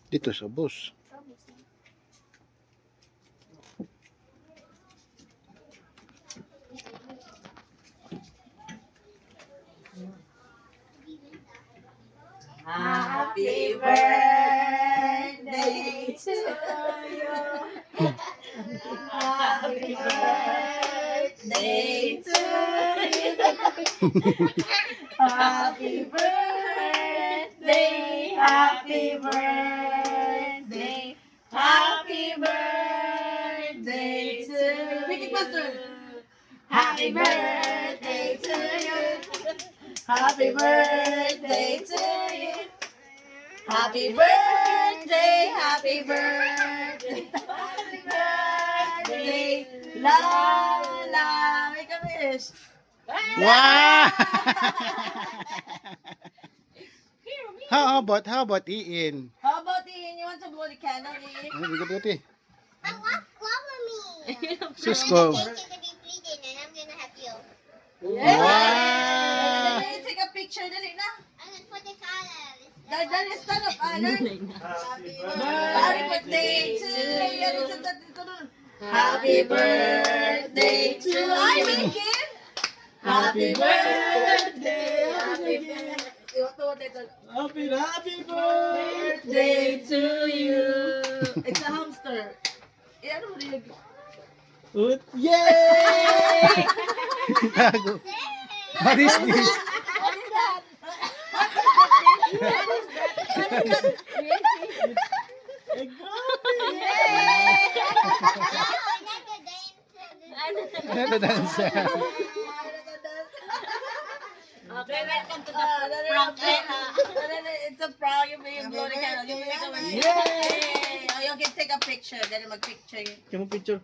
Dito sa bus. Happy birthday to you. Happy birthday to you. Happy birthday, happy birthday, happy birthday to you. Happy birthday to you. Happy birthday to you. Happy birthday, happy birthday, happy birthday, Lola. Make a wish. Wow! How about Iin? How about Ian? You want to blow the candle, Ian? Ano, bigot-bigot I want follow me. Susko. I'm going to be bleeding and I'm gonna have you. Wow! Dali, take a picture, dali na. I'm gonna put the color. Dali, stand up, Alan. Happy birthday to you. Happy birthday to you. Ay, Mikin! Happy birthday, happy birthday. Happy birthday. Birthday to you. It's a hamster. Eh, ano mo rin? Yay! Gago. What is this? What is that? Ay, grabe! Ano dance? Okay, welcome to the prank. It's a prank. You may blow the candle. You may make a wish. Yay! Oh, you can take a picture. Then mag-picture you. Kamu picture.